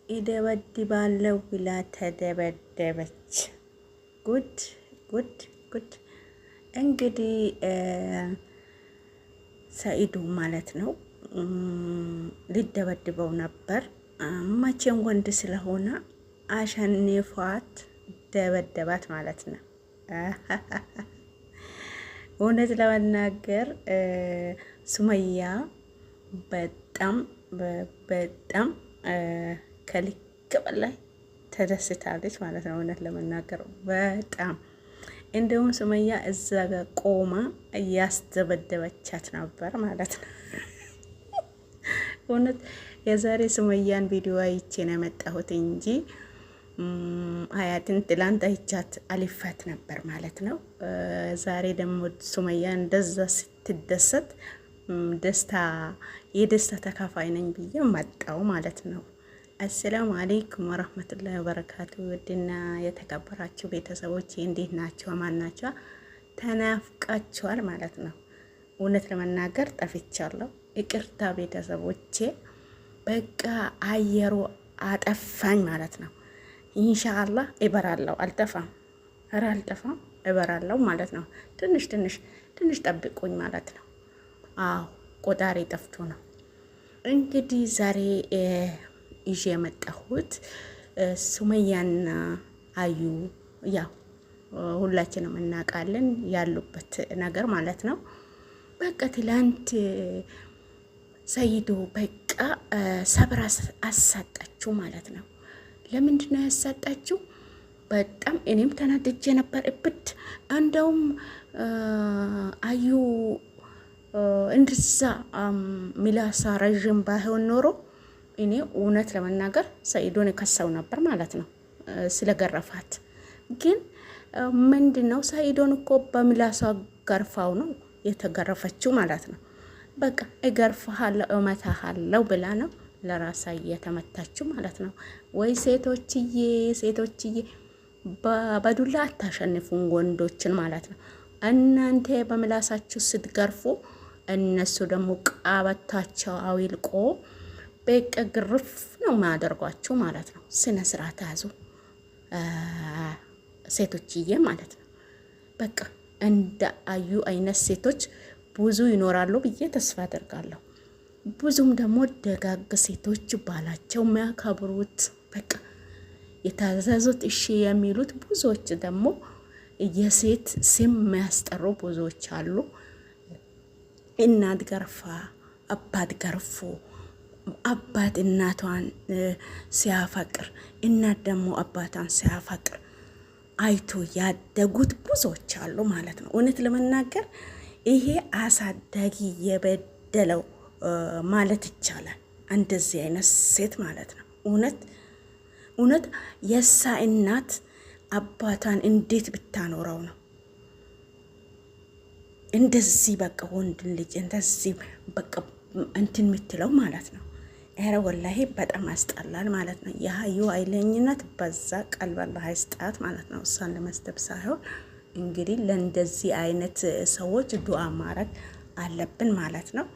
ይደበድባለው ብላ ተደበደበች። ጉድ ጉድ ጉድ! እንግዲህ ሰኢዱ ማለት ነው ሊደበድበው ነበር። መቼም ወንድ ስለሆነ አሸንፏት ደበደባት ማለት ነው። እውነት ለመናገር ሱመያ በጣም በጣም ከልክ በላይ ተደስታለች ማለት ነው። እውነት ለመናገር በጣም እንደውም ሱመያ እዛ ጋር ቆማ እያስደበደበቻት ነበር ማለት ነው። እውነት የዛሬ ሱመያን ቪዲዮ አይቼ ነው የመጣሁት እንጂ ሀያትን ትላንት አይቻት አሊፋት ነበር ማለት ነው። ዛሬ ደግሞ ሱመያ እንደዛ ስትደሰት የደስታ ተካፋይ ነኝ ብዬ መጣው ማለት ነው። አሰላሙ አለይኩም ወራህመቱላሂ ወበረካቱ። ውድና የተከበራችሁ ቤተሰቦች እንዴት ናቸው? አማን ናቸው? ተናፍቃችኋል ማለት ነው። እውነት ለመናገር ጠፍቻለሁ፣ ይቅርታ ቤተሰቦቼ። በቃ አየሩ አጠፋኝ ማለት ነው። ኢንሻአላህ እበራለሁ፣ አልጠፋም፣ ኧረ አልጠፋም፣ እበራለሁ ማለት ነው። ትንሽ ጠብቁኝ ማለት ነው። አዎ ቆጣሪ ጠፍቶ ነው። እንግዲህ ዛሬ ይዤ የመጣሁት ሱመያና አዩ ያው ሁላችንም እናውቃለን ያሉበት ነገር ማለት ነው። በቃ ትላንት ሰይዶ በቃ ሰብራ አሳጣችሁ ማለት ነው። ለምንድን ነው ያሳጣችሁ? በጣም እኔም ተናድጄ ነበር እብድ። እንደውም አዩ እንደዛ ሚላሳ ረዥም ባይሆን ኖሮ እኔ እውነት ለመናገር ሰኢዶን ከሰው ነበር ማለት ነው ስለገረፋት። ግን ምንድነው ሰኢዶን እኮ በሚላሳ ገርፋው ነው የተገረፈችው ማለት ነው። በቃ እገርፍሃለሁ እመታሃለሁ ብላ ነው ለራሳ እየተመታችው ማለት ነው። ወይ ሴቶችዬ በዱላ አታሸንፉን ወንዶችን ማለት ነው። እናንተ በምላሳችሁ ስትገርፉ እነሱ ደግሞ ቃበታቸው አዊልቆ በቃ ግርፍ ነው ማደርጓችሁ ማለት ነው። ስነ ስርዓት ያዙ ሴቶችዬ ማለት ነው። በቃ እንደ አዩ አይነት ሴቶች ብዙ ይኖራሉ ብዬ ተስፋ አደርጋለሁ። ብዙም ደግሞ ደጋግ ሴቶች ባላቸው የሚያከብሩት በቃ የታዘዙት እሺ የሚሉት ብዙዎች ደግሞ የሴት ስም የሚያስጠሩ ብዙዎች አሉ። እናት ገርፋ አባት ገርፎ አባት እናቷን ሲያፈቅር እናት ደግሞ አባቷን ሲያፈቅር አይቶ ያደጉት ብዙዎች አሉ ማለት ነው። እውነት ለመናገር ይሄ አሳዳጊ የበደለው ማለት ይቻላል። እንደዚህ አይነት ሴት ማለት ነው። እውነት የሳ እናት አባቷን እንዴት ብታኖረው ነው እንደዚህ በቃ ወንድ ልጅ እንደዚህ በቃ እንትን የምትለው ማለት ነው። ኧረ ወላሂ በጣም ያስጠላል ማለት ነው። የሀዩ አይለኝነት በዛ ቀልበላ ሀይስጣት ማለት ነው። እሷን ለመስደብ ሳይሆን እንግዲህ ለእንደዚህ አይነት ሰዎች ዱዓ ማድረግ አለብን ማለት ነው።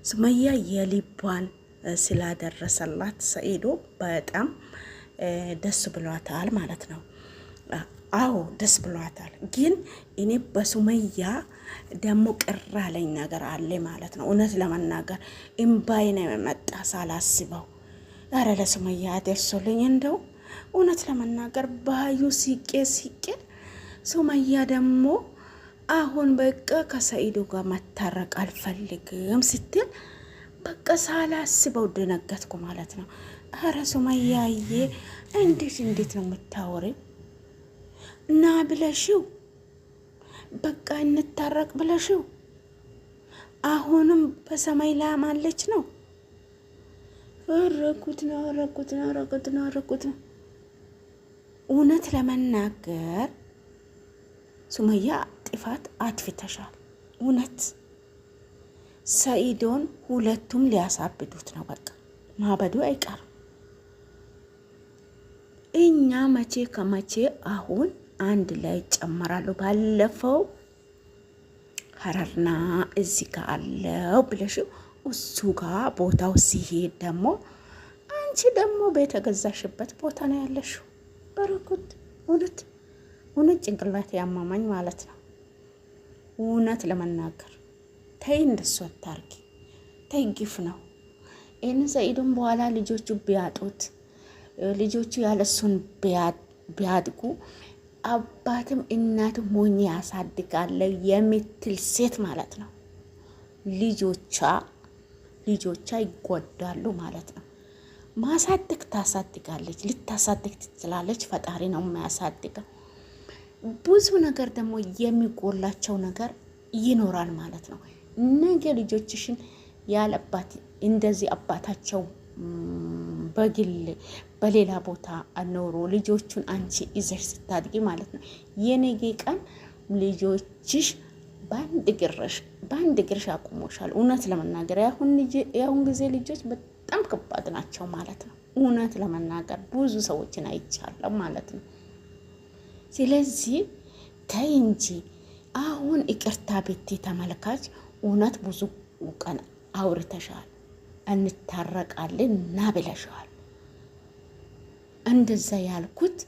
ሱመያ የሊቧን ስላደረሰላት ሰኢዶ በጣም ደስ ብሏታል ማለት ነው። አዎ ደስ ብሏታል። ግን እኔ በሱመያ ደግሞ ቅር ያለኝ ነገር አለ ማለት ነው። እውነት ለመናገር እምባይ ነው የመጣ ሳላስበው። ኧረ ለሱመያ አደርሶልኝ እንደው እውነት ለመናገር ባዩ ሲቄ ሱመያ ደግሞ አሁን በቃ ከሰኢዱ ጋር መታረቅ አልፈልግም ስትል በቃ ሳላስበው ደነገጥኩ ማለት ነው። ኧረ ሱመያዬ እንዴት ነው የምታወሪው? እና ብለሽው በቃ እንታረቅ ብለሽው አሁንም በሰማይ ላማለች ነው። ረኩት ነው። እውነት ለመናገር ሱመያ ጥፋት አጥፍተሻል። እውነት ሰኢዶን ሁለቱም ሊያሳብዱት ነው። በቃ ማበዱ አይቀርም። እኛ መቼ ከመቼ አሁን አንድ ላይ ጨመራለሁ። ባለፈው ሀረርና እዚህ ጋር አለው ብለሽ እሱ ጋር ቦታው ሲሄድ ደግሞ አንቺ ደግሞ ቤት የገዛሽበት ቦታ ነው ያለሽው። በረኩት እውነት ጭንቅላት ያማማኝ ማለት ነው። እውነት ለመናገር ተይ፣ እንደሱ አታርጊ። ተይ፣ ግፍ ነው። ይህን ሰኢዱን በኋላ ልጆቹ ቢያጡት ልጆቹ ያለሱን ቢያድጉ አባትም እናትም ሞኝ ያሳድጋለ የምትል ሴት ማለት ነው። ልጆቿ ይጎዳሉ ማለት ነው። ማሳደግ ታሳድጋለች፣ ልታሳድግ ትችላለች። ፈጣሪ ነው የሚያሳድገው። ብዙ ነገር ደግሞ የሚጎላቸው ነገር ይኖራል ማለት ነው። ነገ ልጆችሽን ያለባት እንደዚህ አባታቸው በግል በሌላ ቦታ አኖሮ ልጆቹን አንቺ ይዘሽ ስታድጊ ማለት ነው የነገ ቀን ልጆችሽ በአንድ ግርሽ አቁሞሻል። እውነት ለመናገር ያሁን ጊዜ ልጆች በጣም ከባድ ናቸው ማለት ነው። እውነት ለመናገር ብዙ ሰዎችን አይቻለሁ ማለት ነው። ስለዚህ ተይ እንጂ አሁን ይቅርታ ቤቴ ተመልካች እውነት ብዙ ቀን አውርተሻል፣ እንታረቃለን ና ብለሻል። እንደዛ ያልኩት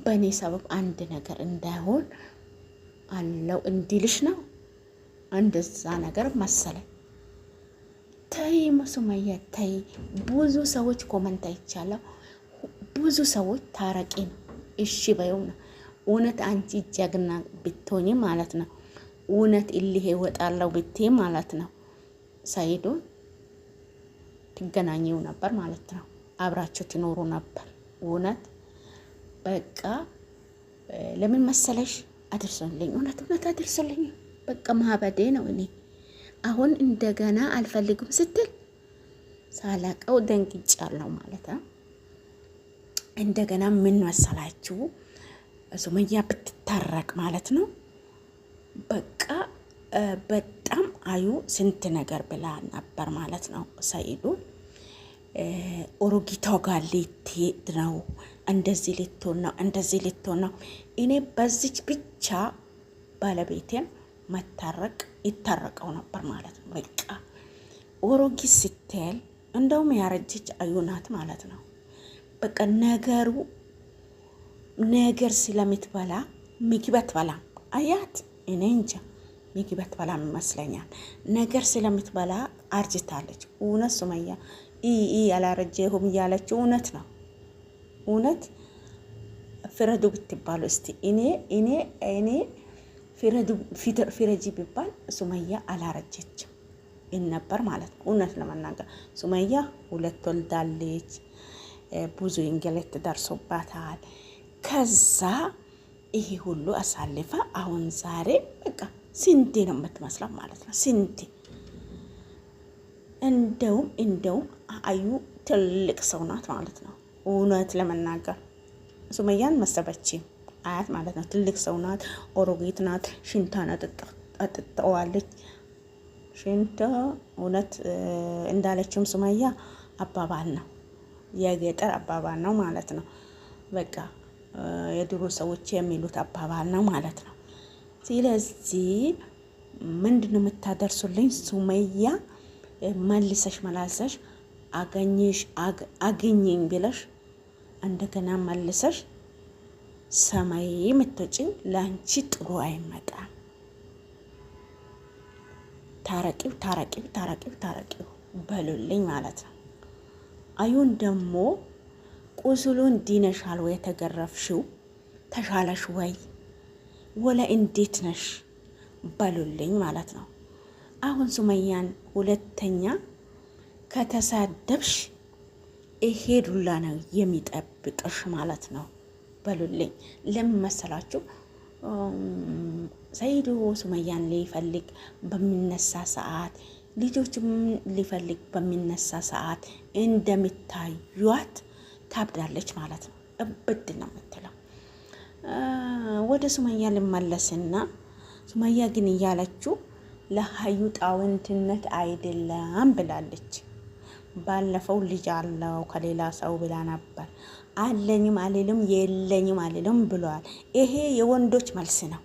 በእኔ ሰበብ አንድ ነገር እንዳይሆን አለው እንዲልሽ ነው። እንደዛ ነገር መሰለኝ። ተይ ሱመያ ተይ። ብዙ ሰዎች ኮመንት አይቻለሁ። ብዙ ሰዎች ታረቂ ነው እሺ በይው ነው። እውነት አንቺ ጀግና ብትሆኚ ማለት ነው እውነት እልህ ይወጣለው ብትይ ማለት ነው ሰኢዱን ትገናኙ ነበር ማለት ነው። አብራችሁ ትኖሩ ነበር። እውነት በቃ ለምን መሰለሽ አድርሶልኝ፣ እውነት አድርሶልኝ። በቃ ማበዴ ነው። እኔ አሁን እንደገና አልፈልግም ስትል ሳላቀው ደንግጫለሁ ማለት ነው። እንደገና ምን መሰላችሁ ሱመያ ብትታረቅ ማለት ነው በቃ በጣም አዩ ስንት ነገር ብላ ነበር ማለት ነው። ሰኢዱ ኦሮጊቷ ጋር ልትሄድ ነው፣ እንደዚህ ልትሆን ነው። እኔ በዚች ብቻ ባለቤቴን መታረቅ ይታረቀው ነበር ማለት ነው። በቃ ኦሮጊት ስትል እንደውም ያረጀች አዩ ናት ማለት ነው። በቃ ነገር ስለምትበላ ምግብ አትበላም። አያት እኔ እንጃ ምግብ አትበላም ይመስለኛል። ነገር ስለምትበላ አርጅታለች። እውነት ሱመያ ያላረጀሁም እያለችው እውነት ነው። እውነት ፍረዱ ብትባሉ እስቲ እኔ ፍረጂ ቢባል ሱመያ አላረጀችም ነበር ማለት ነው። እውነት ለመናገር ሱመያ 2 ወልዳለች። ብዙ እንግልት ደርሶባታል። ከዛ ይሄ ሁሉ አሳልፋ አሁን ዛሬ በቃ ስንቴ ነው የምትመስለው ማለት ነው። ስንቴ እንደውም አዩ ትልቅ ሰው ናት ማለት ነው። እውነት ለመናገር ሱመያን መሰበችም አያት ማለት ነው። ትልቅ ሰው ናት፣ ኦሮጌት ናት። ሽንታን አጥጥዋለች። ሽንታ እውነት እንዳለችም ሱመያ አባባል ነው፣ የገጠር አባባል ነው ማለት ነው። በቃ የድሮ ሰዎች የሚሉት አባባል ነው ማለት ነው። ስለዚህ ምንድነው የምታደርሱልኝ? ሱመያ መልሰሽ መላሰሽ አገኘኝ ብለሽ እንደገና መልሰሽ ሰማይ የምትወጪው ለአንቺ ጥሩ አይመጣም። ታረቂው በሉልኝ ማለት ነው። አዩን ደግሞ ቁስሉን ዲነሻል ወይ ተገረፍሽው ተሻለሽ ወይ ወላ እንዴት ነሽ በሉልኝ ማለት ነው። አሁን ሱመያን ሁለተኛ ከተሳደብሽ ይሄ ዱላ ነው የሚጠብቅሽ ማለት ነው በሉልኝ። ለምን መሰላችሁ? ሰኢዱ ሱመያን ሊፈልግ በሚነሳ ሰዓት ልጆችም ሊፈልግ በሚነሳ ሰዓት እንደምታዩት ታብዳለች ማለት ነው። እብድ ነው የምትለው። ወደ ሱመያ ልመለስና ሱመያ ግን እያለችው ለሀዩ ጣውንትነት አይደለም ብላለች። ባለፈው ልጅ አለው ከሌላ ሰው ብላ ነበር። አለኝም አልልም የለኝም አልልም ብለዋል። ይሄ የወንዶች መልስ ነው፣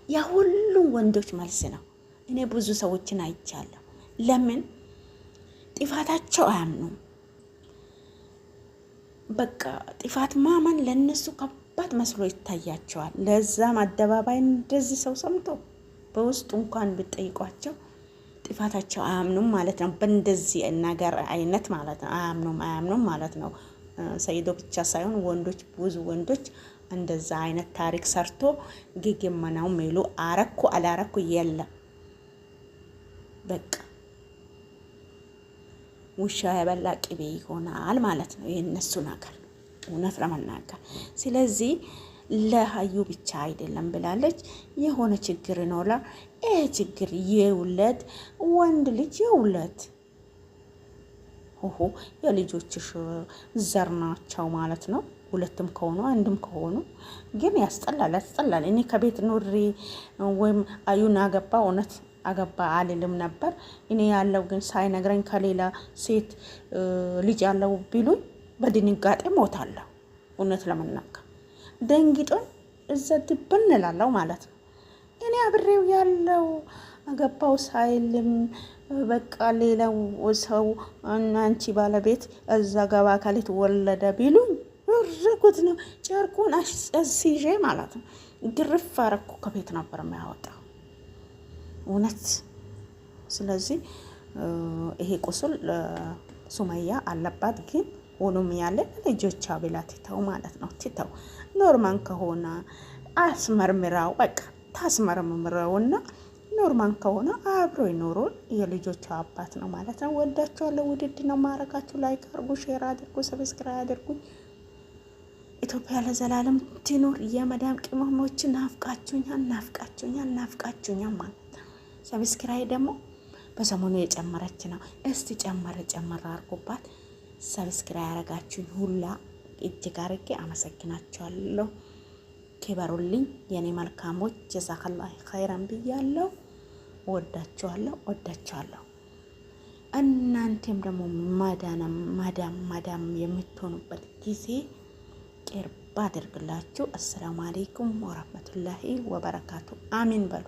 የሁሉም ወንዶች መልስ ነው። እኔ ብዙ ሰዎችን አይቻለሁ። ለምን ጥፋታቸው አያምኑም። በቃ ጥፋት ማመን ለነሱ ከባድ መስሎ ይታያቸዋል። ለዛም አደባባይ እንደዚህ ሰው ሰምቶ በውስጡ እንኳን ብጠይቋቸው ጥፋታቸው አያምኑም ማለት ነው። በእንደዚህ ነገር አይነት ማለት ነው አያምኑም ማለት ነው። ሰይዶ ብቻ ሳይሆን ወንዶች፣ ብዙ ወንዶች እንደዛ አይነት ታሪክ ሰርቶ ግግመናው ሚሉ አረኩ አላረኩ የለም። በቃ ውሻ የበላ ቅቤ ይሆናል ማለት ነው የነሱ ነገር እውነት ለመናገር። ስለዚህ ለሀዩ ብቻ አይደለም ብላለች፣ የሆነ ችግር ይኖራል። ይሄ ችግር የውለት ወንድ ልጅ የውለት የልጆችሽ ዘር ናቸው ማለት ነው። ሁለትም ከሆኑ አንድም ከሆኑ ግን ያስጠላል። እኔ ከቤት ኑሪ ወይም አዩን አገባ እውነት አገባ አልልም ነበር። እኔ ያለው ግን ሳይነግረኝ ከሌላ ሴት ልጅ ያለው ቢሉኝ በድንጋጤ ሞታለሁ። እውነት ለመናገር ደንግጦን እዛ ድብን እላለሁ ማለት ነው። እኔ አብሬው ያለው አገባው ሳይልም በቃ ሌላው ሰው አንቺ ባለቤት እዛ ገባ ካለት ወለደ ቢሉኝ ርጉት ነው ጨርቁን አስይዤ ማለት ነው ግርፍ አረኩ ከቤት ነበር የሚያወጣው እውነት። ስለዚህ ይሄ ቁስል ሱመያ አለባት፣ ግን ሆኖም ያለ ልጆቿ ብላ ትተው ማለት ነው። ትተው ኖርማን ከሆነ አስመርምራው በቃ ታስመርምረውና ኖርማን ከሆነ አብሮ ይኖሩ የልጆቿ አባት ነው ማለት ነው። ወዳችኋለሁ። ውድድ ነው ማረጋችሁ። ላይክ አድርጉ፣ ሼር አድርጉ፣ ሰብስክራይብ አድርጉ። ኢትዮጵያ ለዘላለም ትኖር። የመዳም ቅመሞች ናፍቃችሁኛል ማለት ነው። ሰብስክራይብ ደግሞ በሰሞኑ የጨመረች ነው። እስቲ ጨመረ አድርጉባት። ሰብስክራይብ ያረጋችሁኝ ሁላ እጅግ አድርጌ አመሰግናችኋለሁ። ክበሩልኝ የኔ መልካሞች። ጀዛከላህ ኸይራን ብያለሁ። ወዳችኋለሁ። እናንተም ደግሞ ማዳም የምትሆኑበት ጊዜ ቅርብ አድርግላችሁ። አሰላሙ አለይኩም ወራህመቱላሂ ወበረካቱ። አሚን በሉ።